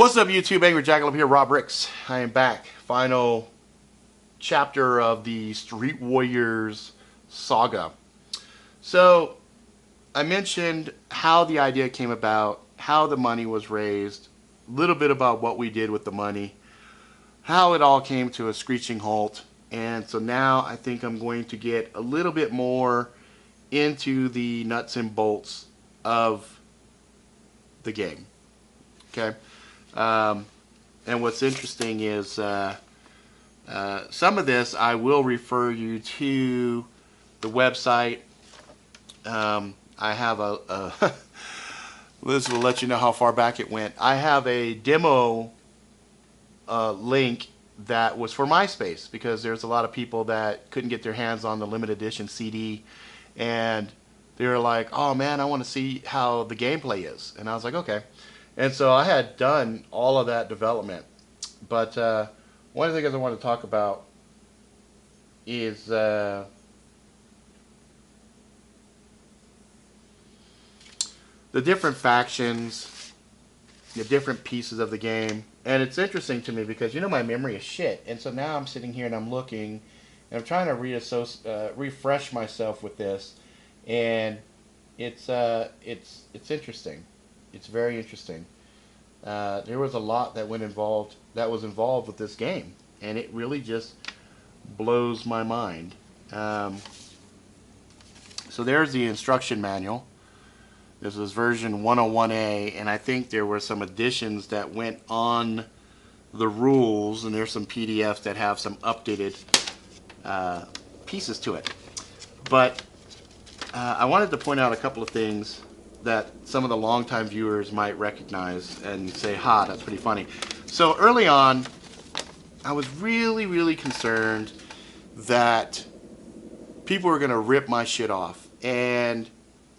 What's up, YouTube? Angry Jackalope here, WARriorS. I am back. Final chapter of the Street Warriors saga. So, I mentioned how the idea came about, how the money was raised, a little bit about what we did with the money, how it all came to a screeching halt, and so now I think I'm going to get a little bit more into the nuts and bolts of the game. Okay? And what's interesting is some of this I will refer you to the website. I have this will let you know how far back it went. I have a demo link that was for MySpace because there's a lot of people that couldn't get their hands on the limited edition CD, and they were like, oh man, I want to see how the gameplay is. And I was like, okay. And so I had done all of that development. But one of the things I want to talk about is the different factions, the different pieces of the game. And it's interesting to me because, you know, my memory is shit. And so now I'm sitting here and I'm looking and I'm trying to refresh myself with this. And it's interesting. It's very interesting. There was a lot that was involved with this game, and it really just blows my mind. So there's the instruction manual. This is version 101A, and I think there were some additions that went on the rules, and there's some PDFs that have some updated pieces to it. But I wanted to point out a couple of things that some of the longtime viewers might recognize and say, ha, that's pretty funny. So early on, I was really concerned that people were going to rip my shit off. And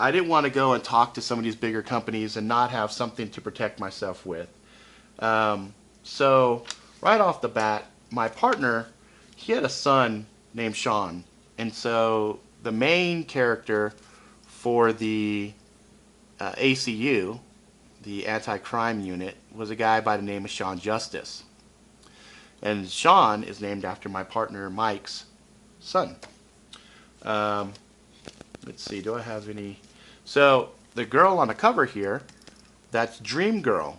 I didn't want to go and talk to some of these bigger companies and not have something to protect myself with. So right off the bat, my partner, he had a son named Sean. And so the main character for the ACU, the anti-crime unit, was a guy by the name of Sean Justice. And Sean is named after my partner Mike's son. Let's see, do I have any? So the girl on the cover here, that's Dream Girl.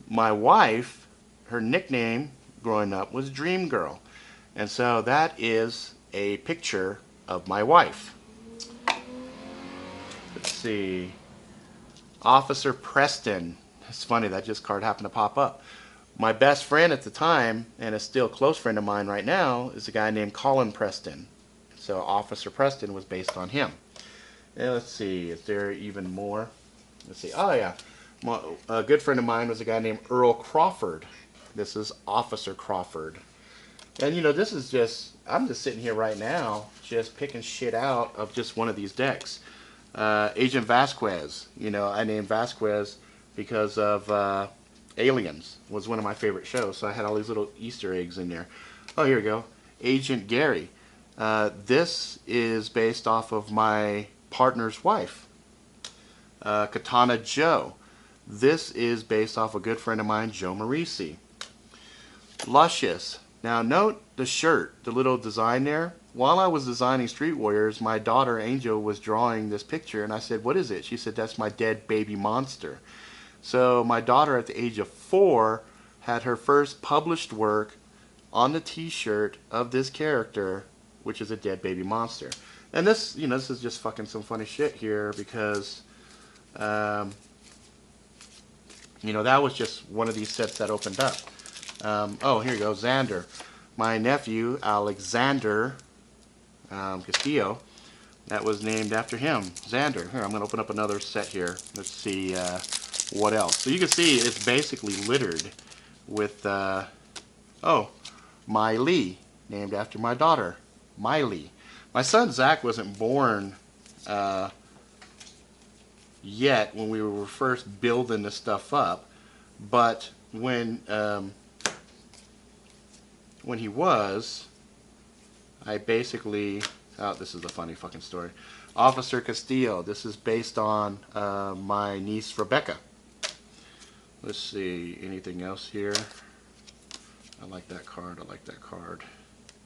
My wife, her nickname growing up was Dream Girl. And so that is a picture of my wife. Let's see. Officer Preston. It's funny, that just card happened to pop up. My best friend at the time, and a still close friend of mine right now, is a guy named Colin Preston. So Officer Preston was based on him. And let's see, is there even more? Let's see, oh yeah. A good friend of mine was a guy named Earl Crawford. This is Officer Crawford. And you know, this is just, I'm just sitting here right now, just picking shit out of just one of these decks. Agent Vasquez, you know, I named Vasquez because of Aliens, was one of my favorite shows, so I had all these little Easter eggs in there. Oh, here we go. Agent Gary. This is based off of my partner's wife. Katana Joe. This is based off a good friend of mine, Joe Marisi. Luscious. Now note the shirt, the little design there. While I was designing Street Warriors, my daughter Angel was drawing this picture, and I said, what is it? She said, that's my dead baby monster. So my daughter at the age of 4 had her first published work on the t-shirt of this character, which is a dead baby monster. And this, you know, this is just fucking some funny shit here because, you know, that was just one of these sets that opened up. Oh, here you go, Xander. My nephew, Alexander Castillo, that was named after him, Xander. Here, I'm going to open up another set here. Let's see what else. So you can see it's basically littered with, oh, Miley, named after my daughter, Miley. My son Zach wasn't born yet when we were first building this stuff up, but when he was, I basically, oh, this is a funny fucking story. Officer Castillo, this is based on my niece Rebecca. Let's see, anything else here? I like that card, I like that card,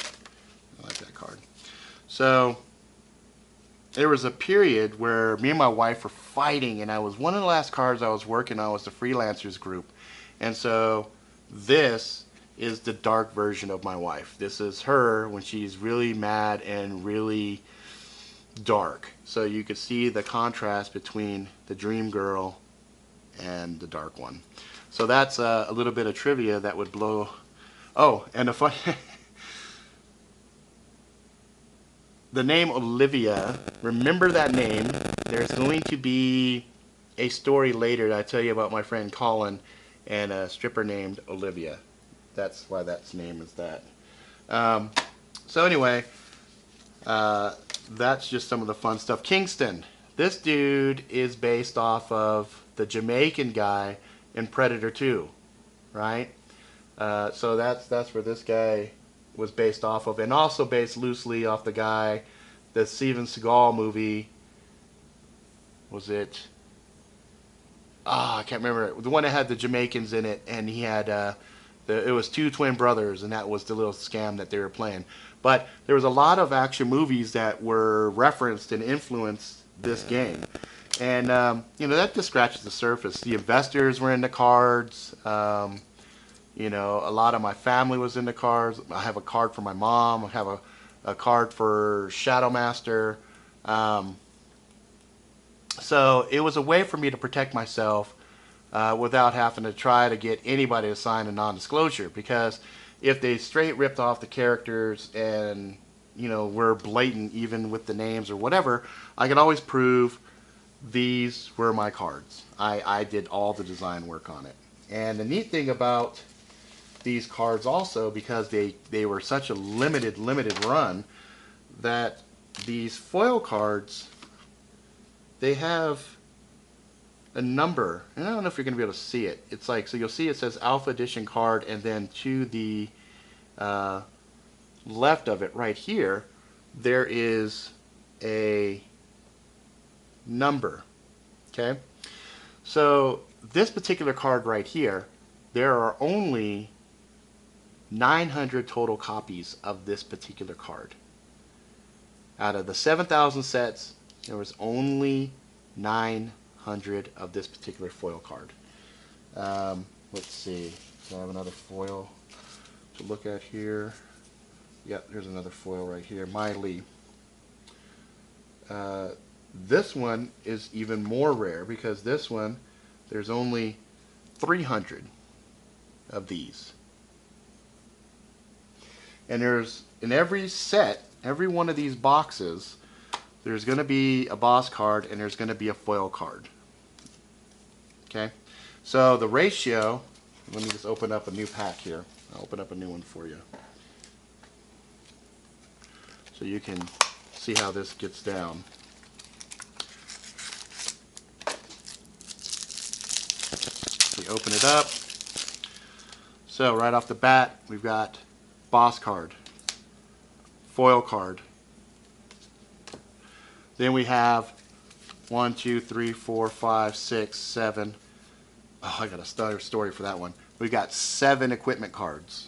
I like that card. So there was a period where me and my wife were fighting, and I was one of the last cards I was working on was the freelancers group. And so this is the dark version of my wife. This is her when she's really mad and really dark. So you could see the contrast between the dream girl and the dark one. So that's a little bit of trivia that would blow. Oh, and the fun the name Olivia, remember that name. There's going to be a story later that I tell you about my friend Colin and a stripper named Olivia. That's why that's name is that. So anyway, that's just some of the fun stuff. Kingston. This dude is based off of the Jamaican guy in Predator 2, right? So that's where this guy was based off of, and also based loosely off the guy, the Steven Seagal movie. Was it? I can't remember. The one that had the Jamaicans in it, and he had it was two twin brothers, and that was the little scam that they were playing. But there was a lot of action movies that were referenced and influenced this game, and you know, that just scratches the surface. The investors were in the cards. You know, a lot of my family was in the cards. I have a card for my mom. I have a card for Shadow Master. So it was a way for me to protect myself without having to try to get anybody to sign a non-disclosure. Because if they straight ripped off the characters and, you know, were blatant even with the names or whatever, I could always prove these were my cards. I did all the design work on it. And the neat thing about these cards also, because they were such a limited run, that these foil cards, they have a number, and I don't know if you're going to be able to see it. It's like, so you'll see it says Alpha Edition card, and then to the left of it right here, there is a number. Okay? So this particular card right here, there are only 900 total copies of this particular card. Out of the 7,000 sets, there was only 900 of this particular foil card. Let's see. So I have another foil to look at here. Yep, there's another foil right here. Miley. This one is even more rare because this one, there's only 300 of these. And there's, in every set, every one of these boxes, there's going to be a boss card and there's going to be a foil card. Okay? So the ratio, let me just open up a new pack here. I'll open up a new one for you. So you can see how this gets down. We open it up. So right off the bat, we've got boss card, foil card. Then we have 1, 2, 3, 4, 5, 6, 7. Oh, I got a story for that one. We've got 7 equipment cards.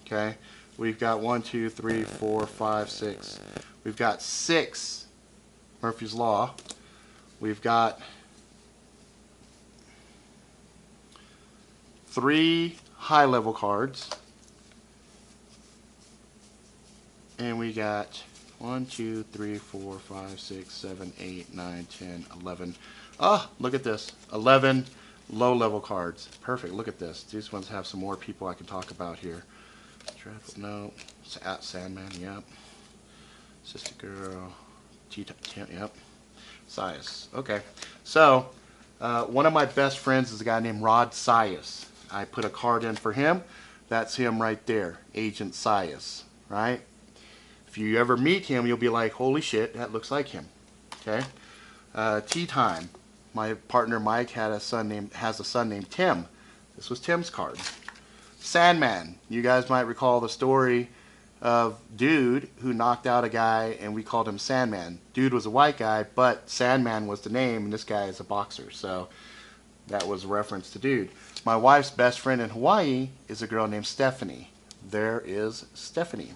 Okay, we've got 1, 2, 3, 4, 5, 6. We've got 6 Murphy's Law. We've got 3 high-level cards. And we got 1, 2, 3, 4, 5, 6, 7, 8, 9, 10, 11. Oh, look at this. 11 low-level cards. Perfect. Look at this. These ones have some more people I can talk about here. No. Sandman, yep. Sister Girl. Yep. Sias. Okay. So, one of my best friends is a guy named Rod Sias. I put a card in for him. That's him right there. Agent Sias. Right? If you ever meet him, you'll be like, holy shit, that looks like him. Okay? Tea Time. My partner Mike has a son named Tim. This was Tim's card. Sandman. You guys might recall the story of Dude who knocked out a guy and we called him Sandman. Dude was a white guy, but Sandman was the name, and this guy is a boxer. So That was a reference to dude. My wife's best friend in Hawaii is a girl named Stephanie. There is Stephanie.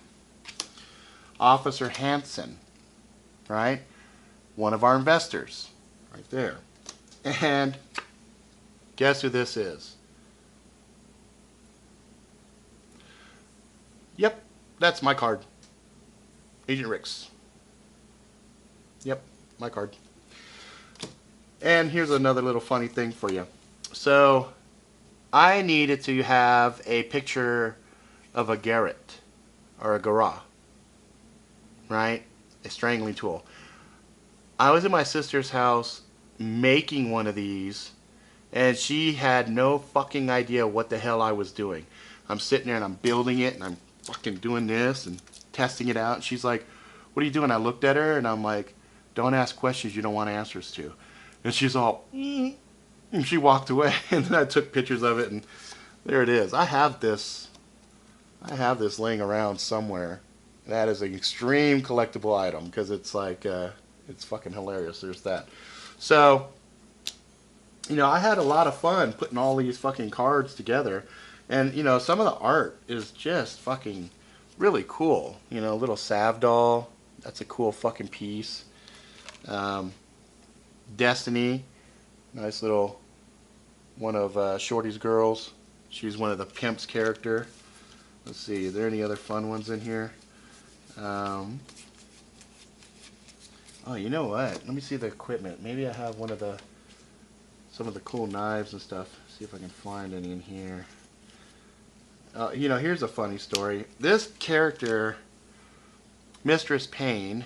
Officer Hansen, right? One of our investors, right there. And guess who this is? Yep, that's my card. Agent Ricks. Yep, my card. And here's another little funny thing for you. So, I needed to have a picture of a garrote, or a garrote, right? A strangling tool. I was in my sister's house making one of these, and she had no fucking idea what the hell I was doing. I'm sitting there and I'm building it, and I'm fucking doing this and testing it out. And she's like, what are you doing? I looked at her and I'm like, don't ask questions you don't want answers to. And she's all, and she walked away. And then I took pictures of it, and there it is. I have this laying around somewhere. That is an extreme collectible item, because it's like, it's fucking hilarious. There's that. So, you know, I had a lot of fun putting all these fucking cards together. And, you know, some of the art is just fucking really cool. You know, little Sav doll. That's a cool fucking piece. Destiny. Nice little one of Shorty's girls. She's one of the Pimp's character. Let's see, are there any other fun ones in here? Oh, you know what? Let me see the equipment. Maybe I have some of the cool knives and stuff. See if I can find any in here. You know, here's a funny story. This character, Mistress Pain,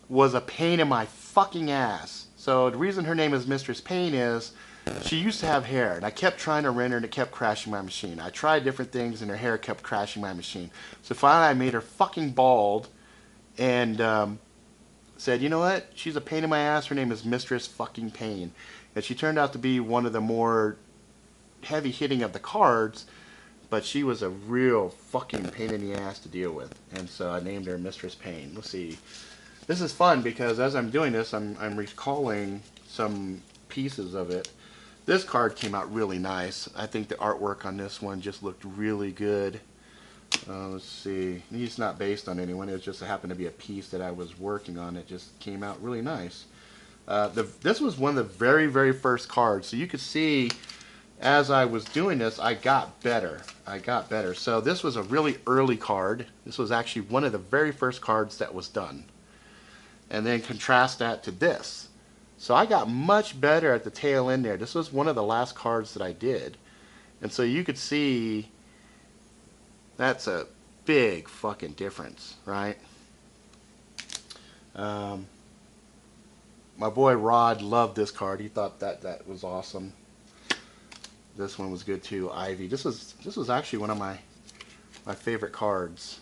was a pain in my fucking ass. So the reason her name is Mistress Pain is she used to have hair, and I kept trying to render and it kept crashing my machine. I tried different things and her hair kept crashing my machine. So finally I made her fucking bald and said, you know what? She's a pain in my ass. Her name is Mistress fucking Pain. And she turned out to be one of the more heavy hitting of the cards, but she was a real fucking pain in the ass to deal with. And so I named her Mistress Pain. Let's see. This is fun because as I'm doing this, I'm recalling some pieces of it. This card came out really nice. I think the artwork on this one just looked really good. Let's see. It's not based on anyone. It just happened to be a piece that I was working on. It just came out really nice. This was one of the very, very first cards. So you could see as I was doing this, I got better. So this was a really early card. This was actually one of the very first cards that was done. And then contrast that to this. So I got much better at the tail end there. This was one of the last cards that I did. And so you could see that's a big fucking difference, right? My boy Rod loved this card. He thought that was awesome. This one was good too, Ivy. This was actually one of my favorite cards.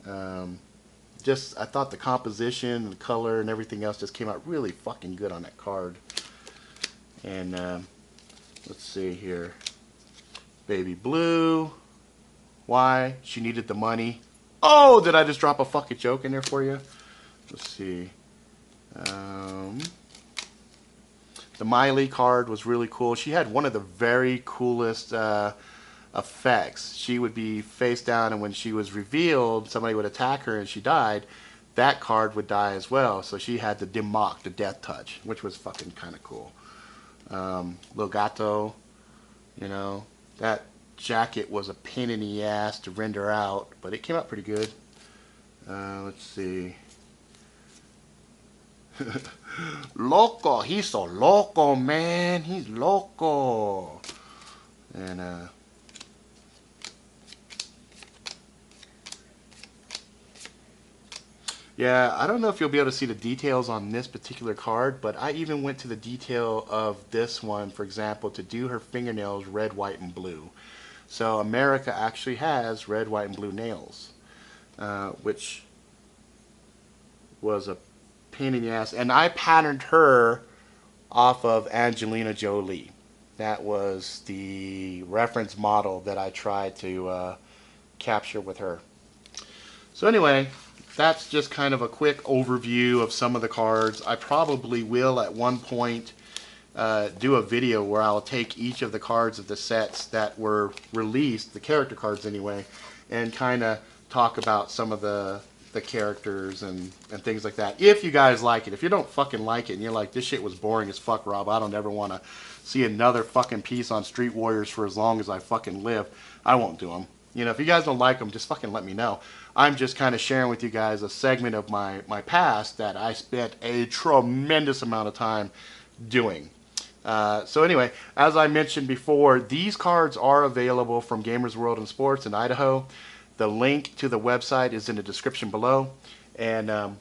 I thought the composition, the color, and everything else just came out really fucking good on that card. And let's see here. Baby Blue. Why? She needed the money. Oh, did I just drop a fucking joke in there for you? Let's see. The Miley card was really cool. She had one of the very coolest effects. She would be face down, and when she was revealed, somebody would attack her and she died. That card would die as well. So she had the Dimok, the death touch, which was fucking kind of cool. Lil Gato, you know, that jacket was a pain in the ass to render out, but it came out pretty good. Let's see. Loco, he's so loco, man. He's loco. And yeah, I don't know if you'll be able to see the details on this particular card, but I even went to the detail of this one, for example, to do her fingernails red, white, and blue. So America actually has red, white, and blue nails, which was a pain in the ass. And I patterned her off of Angelina Jolie. That was the reference model that I tried to capture with her. So anyway, that's just kind of a quick overview of some of the cards. I probably will at one point do a video where I'll take each of the cards of the sets that were released, the character cards anyway, and kind of talk about some of the characters and things like that. If you guys like it. If you don't fucking like it and you're like, this shit was boring as fuck, Rob, I don't ever want to see another fucking piece on Street Warriors for as long as I fucking live, I won't do them. You know, if you guys don't like them, just fucking let me know. I'm just kind of sharing with you guys a segment of my past that I spent a tremendous amount of time doing. So anyway, as I mentioned before, these cards are available from Gamers World and Sports in Idaho. The link to the website is in the description below. And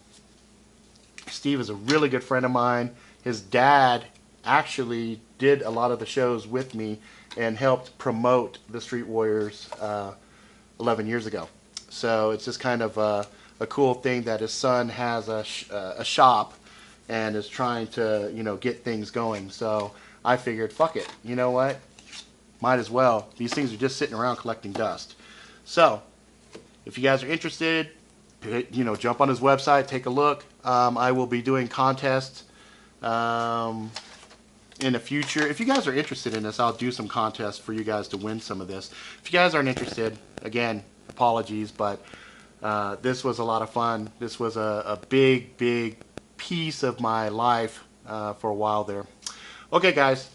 Steve is a really good friend of mine. His dad actually did a lot of the shows with me and helped promote the Street Warriors 11 years ago. So it's just kind of a cool thing that his son has a shop and is trying to, you know, get things going. So I figured, fuck it, you know what? Might as well. These things are just sitting around collecting dust. So if you guys are interested, you know, jump on his website, take a look. I will be doing contests in the future. If you guys are interested in this, I'll do some contests for you guys to win some of this. If you guys aren't interested, again, apologies, but this was a lot of fun. This was a big piece of my life for a while there. Okay, guys,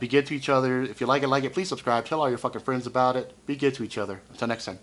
be good to each other. If you like it, please subscribe. Tell all your fucking friends about it. Be good to each other. Until next time.